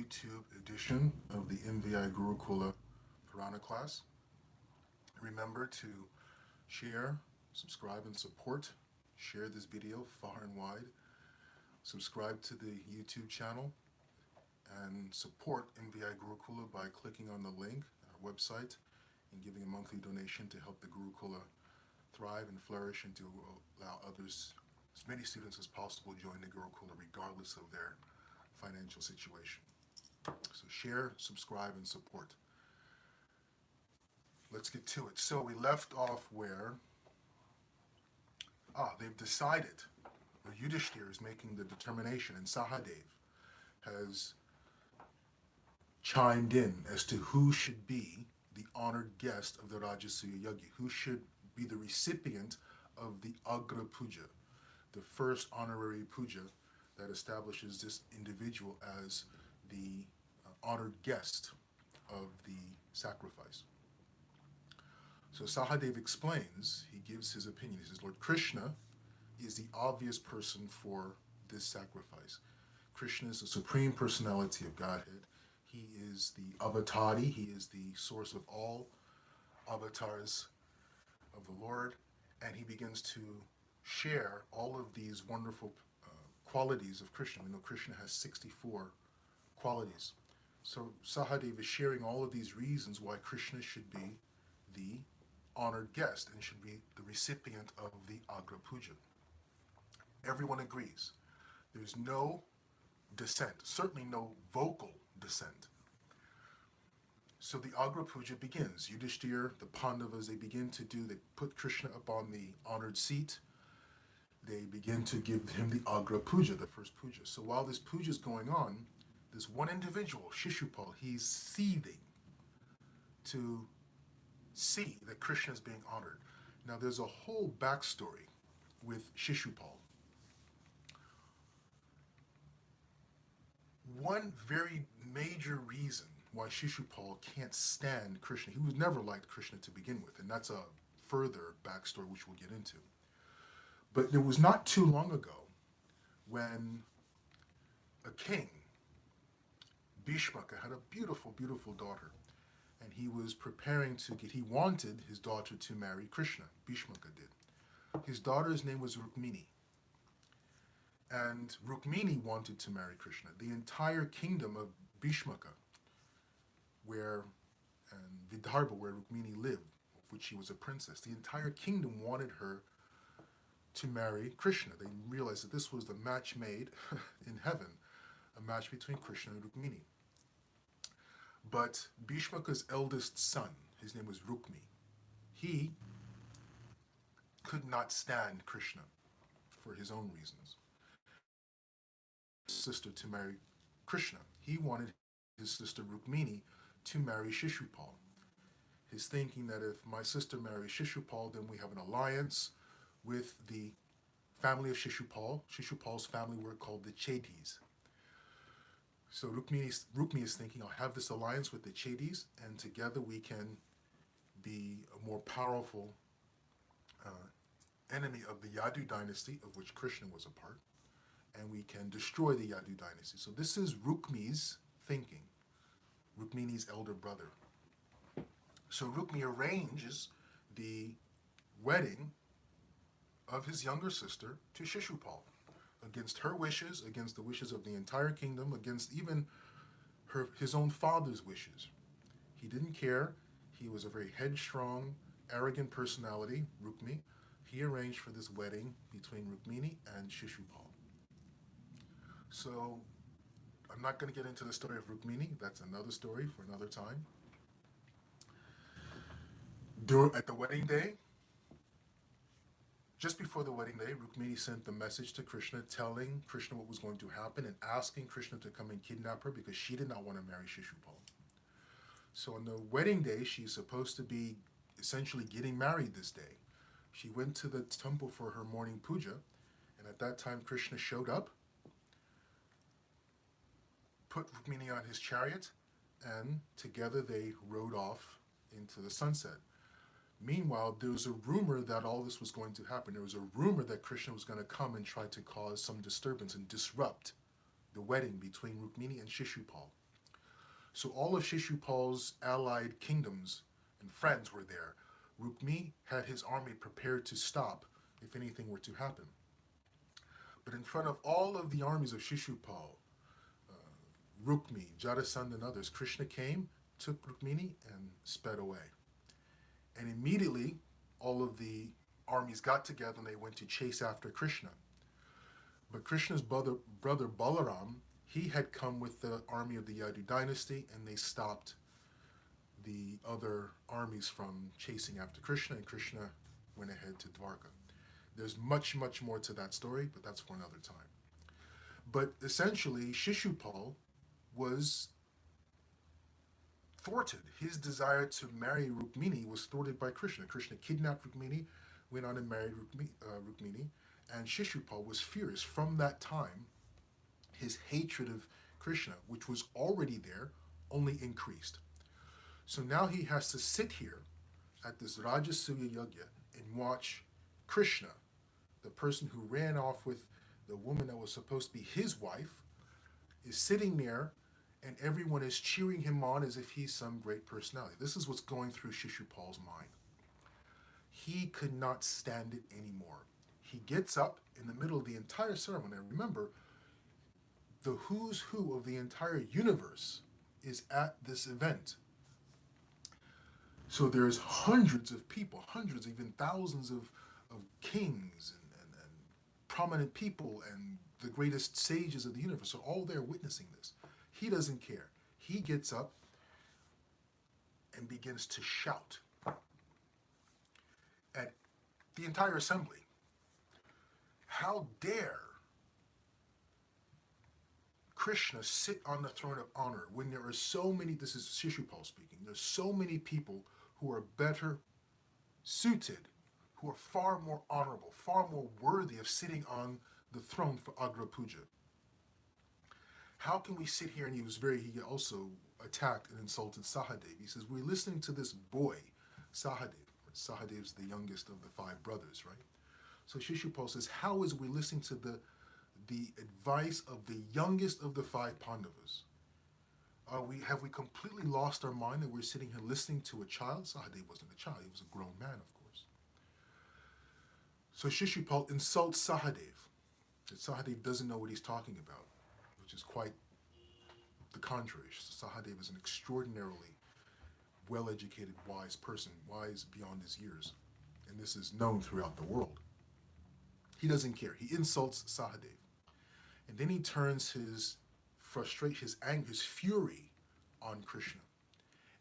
YouTube edition of the MVI Gurukula Purana class. Remember to share, subscribe, and support. Share this video far and wide. Subscribe to the YouTube channel and support MVI Gurukula by clicking on the link at our website and giving a monthly donation to help the Gurukula thrive and flourish and to allow others, as many students as possible, join the Gurukula regardless of their financial situation. So share, subscribe, and support. Let's get to it. So we left off where they've decided, or Yudhishthira is making the determination, and Sahadev has chimed in as to who should be the honored guest of the Rajasuya Yajna, who should be the recipient of the Agra Puja, the first honorary puja that establishes this individual as the honored guest of the sacrifice. So Sahadev explains, he gives his opinion. He says, Lord Krishna is the obvious person for this sacrifice. Krishna is the supreme personality of Godhead. He is the avatari, he is the source of all avatars of the Lord, and he begins to share all of these wonderful qualities of Krishna. We know Krishna has 64 qualities. So Sahadev is sharing all of these reasons why Krishna should be the honored guest and should be the recipient of the Agra Puja. Everyone agrees. There's no dissent, certainly no vocal dissent. So the Agra Puja begins. Yudhishthira, the Pandavas, they put Krishna up on the honored seat. They begin to give him the Agra Puja, the first puja. So while this puja is going on, this one individual, Shishupal, he's seething to see that Krishna is being honored. Now there's a whole backstory with Shishupal. One very major reason why Shishupal can't stand Krishna, he was never liked Krishna to begin with, and that's a further backstory which we'll get into. But it was not too long ago when a king, Bhishmaka, had a beautiful, beautiful daughter, and he was preparing he wanted his daughter to marry Krishna, Bhishmaka did. His daughter's name was Rukmini, and Rukmini wanted to marry Krishna. The entire kingdom of Bhishmaka, and Vidarbha, where Rukmini lived, of which she was a princess, the entire kingdom wanted her to marry Krishna. They realized that this was the match made in heaven, a match between Krishna and Rukmini. But Bhishmaka's eldest son, his name was Rukmi, he could not stand Krishna for his own reasons. His sister to marry Krishna. He wanted his sister Rukmini to marry Shishupal. His thinking that if my sister marries Shishupal, then we have an alliance with the family of Shishupal. Shishupal's family were called the Chedis. So Rukmi is thinking, I'll have this alliance with the Chedis, and together we can be a more powerful enemy of the Yadu dynasty, of which Krishna was a part, and we can destroy the Yadu dynasty. So this is Rukmi's thinking, Rukmini's elder brother. So Rukmi arranges the wedding of his younger sister to Shishupal, against her wishes, against the wishes of the entire kingdom, against even his own father's wishes. He didn't care. He was a very headstrong, arrogant personality, Rukmi. He arranged for this wedding between Rukmini and Shishupal. So I'm not going to get into the story of Rukmini. That's another story for another time. At the wedding day, just before the wedding day, Rukmini sent the message to Krishna telling Krishna what was going to happen and asking Krishna to come and kidnap her because she did not want to marry Shishupal. So on the wedding day, she's supposed to be essentially getting married this day. She went to the temple for her morning puja, and at that time Krishna showed up, put Rukmini on his chariot, and together they rode off into the sunset. Meanwhile, there was a rumor that all this was going to happen. There was a rumor that Krishna was going to come and try to cause some disturbance and disrupt the wedding between Rukmini and Shishupal. So all of Shishupal's allied kingdoms and friends were there. Rukmi had his army prepared to stop if anything were to happen. But in front of all of the armies of Shishupal, Rukmi, Jarasandha, and others, Krishna came, took Rukmini, and sped away. And immediately, all of the armies got together and they went to chase after Krishna. But Krishna's brother Balaram, he had come with the army of the Yadu dynasty, and they stopped the other armies from chasing after Krishna, and Krishna went ahead to Dwarka. There's much, much more to that story, but that's for another time. But essentially, Shishupal was thwarted. His desire to marry Rukmini was thwarted by Krishna. Krishna kidnapped Rukmini, went on and married Rukmini, and Shishupal was furious. From that time, his hatred of Krishna, which was already there, only increased. So now he has to sit here at this Rajasuya Yagya and watch Krishna, the person who ran off with the woman that was supposed to be his wife, is sitting there and everyone is cheering him on as if he's some great personality. This is what's going through Shishupal's mind. He could not stand it anymore. He gets up in the middle of the entire ceremony. And remember, the who's who of the entire universe is at this event. So there's hundreds of people, hundreds, even thousands of kings and prominent people and the greatest sages of the universe are all there witnessing this. He doesn't care. He gets up and begins to shout at the entire assembly. How dare Krishna sit on the throne of honor when there are so many, this is Shishupal speaking, there's so many people who are better suited, who are far more honorable, far more worthy of sitting on the throne for Agra Puja. How can we sit here? And he also attacked and insulted Sahadev. He says, we're listening to this boy, Sahadev. Sahadev's the youngest of the five brothers, right? So Shishupal says, how is we listening to the advice of the youngest of the five Pandavas? Have we completely lost our mind and we're sitting here listening to a child? Sahadev wasn't a child, he was a grown man, of course. So Shishupal insults Sahadev, that Sahadev doesn't know what he's talking about, which is quite the contrary. Sahadev is an extraordinarily well-educated, wise person, wise beyond his years. And this is known throughout the world. He doesn't care. He insults Sahadev. And then he turns his frustration, his anger, his fury on Krishna.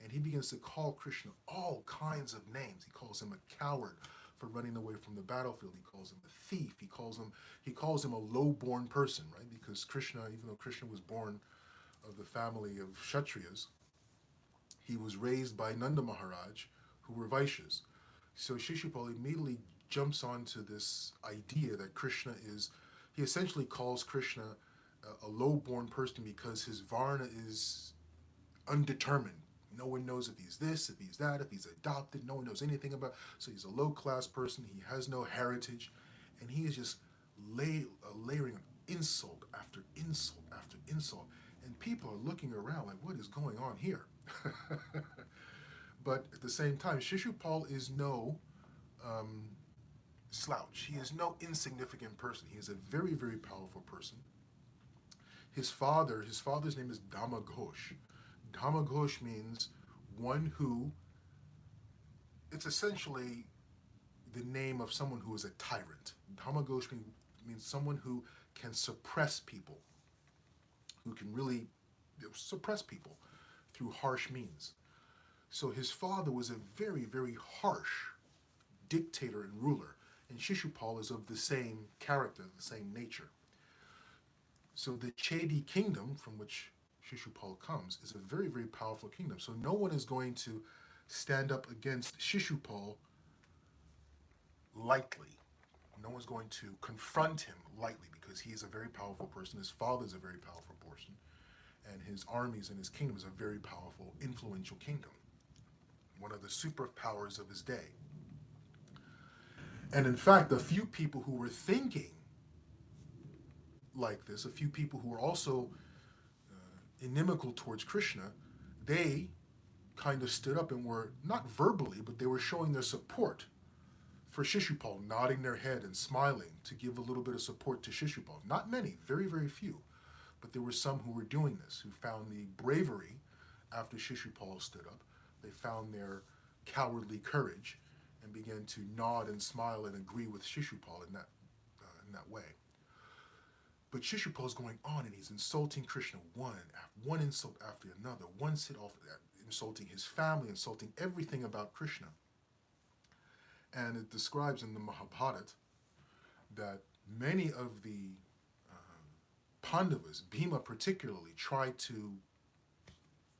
And he begins to call Krishna all kinds of names. He calls him a coward for running away from the battlefield. He calls him a thief. He calls him a low-born person, right? Because Krishna, even though Krishna was born of the family of Kshatriyas, he was raised by Nanda Maharaj, who were Vaishyas. So Shishupal immediately jumps onto this idea that Krishna is, he essentially calls Krishna a low-born person because his Varna is undetermined. No one knows if he's this, if he's that, if he's adopted. No one knows anything about. So he's a low-class person. He has no heritage. And he is just layering insult after insult after insult. And people are looking around like, what is going on here? But at the same time, Shishupal is no slouch. He is no insignificant person. He is a very, very powerful person. His father's name is Dhamaghosh. Dhamaghosh means one who, it's essentially the name of someone who is a tyrant. Dhamaghosh means someone who can suppress people, who can really suppress people through harsh means. So his father was a very, very harsh dictator and ruler, and Shishupal is of the same character, the same nature. So the Chedi kingdom, from which Shishupal comes, is a very, very powerful kingdom. So no one is going to stand up against Shishupal lightly. No one's going to confront him lightly because he is a very powerful person. His father is a very powerful person. And his armies and his kingdom is a very powerful, influential kingdom. One of the superpowers of his day. And in fact, a few people who were thinking like this, a few people who were also inimical towards Krishna, they kind of stood up and were, not verbally, but they were showing their support for Shishupal, nodding their head and smiling to give a little bit of support to Shishupal. Not many, very, very few, but there were some who were doing this, who found the bravery after Shishupal stood up. They found their cowardly courage and began to nod and smile and agree with Shishupal in that way. But Shishupal is going on and he's insulting Krishna one insult after another, one sit off, insulting his family, insulting everything about Krishna. And it describes in the Mahabharata that many of the Pandavas, Bhima particularly, tried to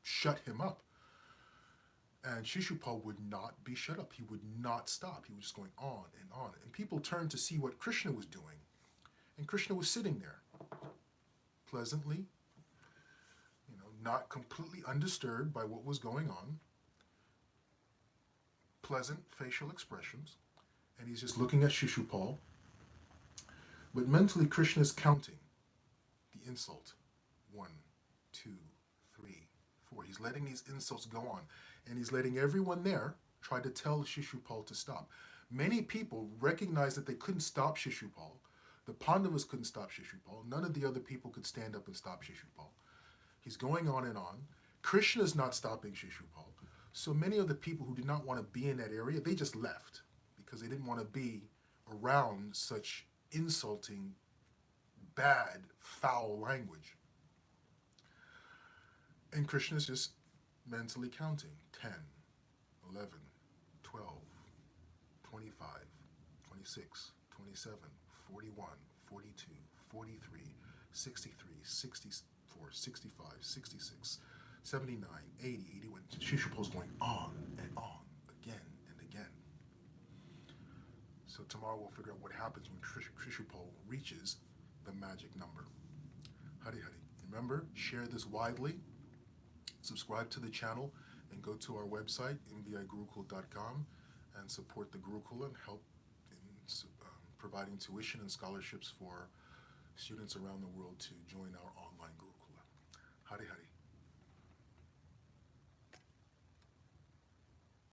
shut him up. And Shishupal would not be shut up. He would not stop. He was just going on and on. And people turned to see what Krishna was doing. And Krishna was sitting there, pleasantly, not completely undisturbed by what was going on. Pleasant facial expressions. And he's just looking at Shishupal. But mentally, Krishna is counting the insult. 1, 2, 3, 4. He's letting these insults go on. And he's letting everyone there try to tell Shishupal to stop. Many people recognized that they couldn't stop Shishupal. The Pandavas couldn't stop Shishupal. None of the other people could stand up and stop Shishupal. He's going on and on. Krishna's not stopping Shishupal. So many of the people who did not want to be in that area, they just left because they didn't want to be around such insulting, bad, foul language. And Krishna's just mentally counting 10, 11, 12, 25, 26, 27, 41, 42, 43, 63, 64, 65, 66, 79, 80, 81. Shishupal's going on and on, again and again. So tomorrow we'll figure out what happens when Shishupal reaches the magic number. Hari Hari. Remember, share this widely, subscribe to the channel, and go to our website, mvigurukul.com, and support the Gurukula and help in providing tuition and scholarships for students around the world to join our online Gurukula. Hari Hari.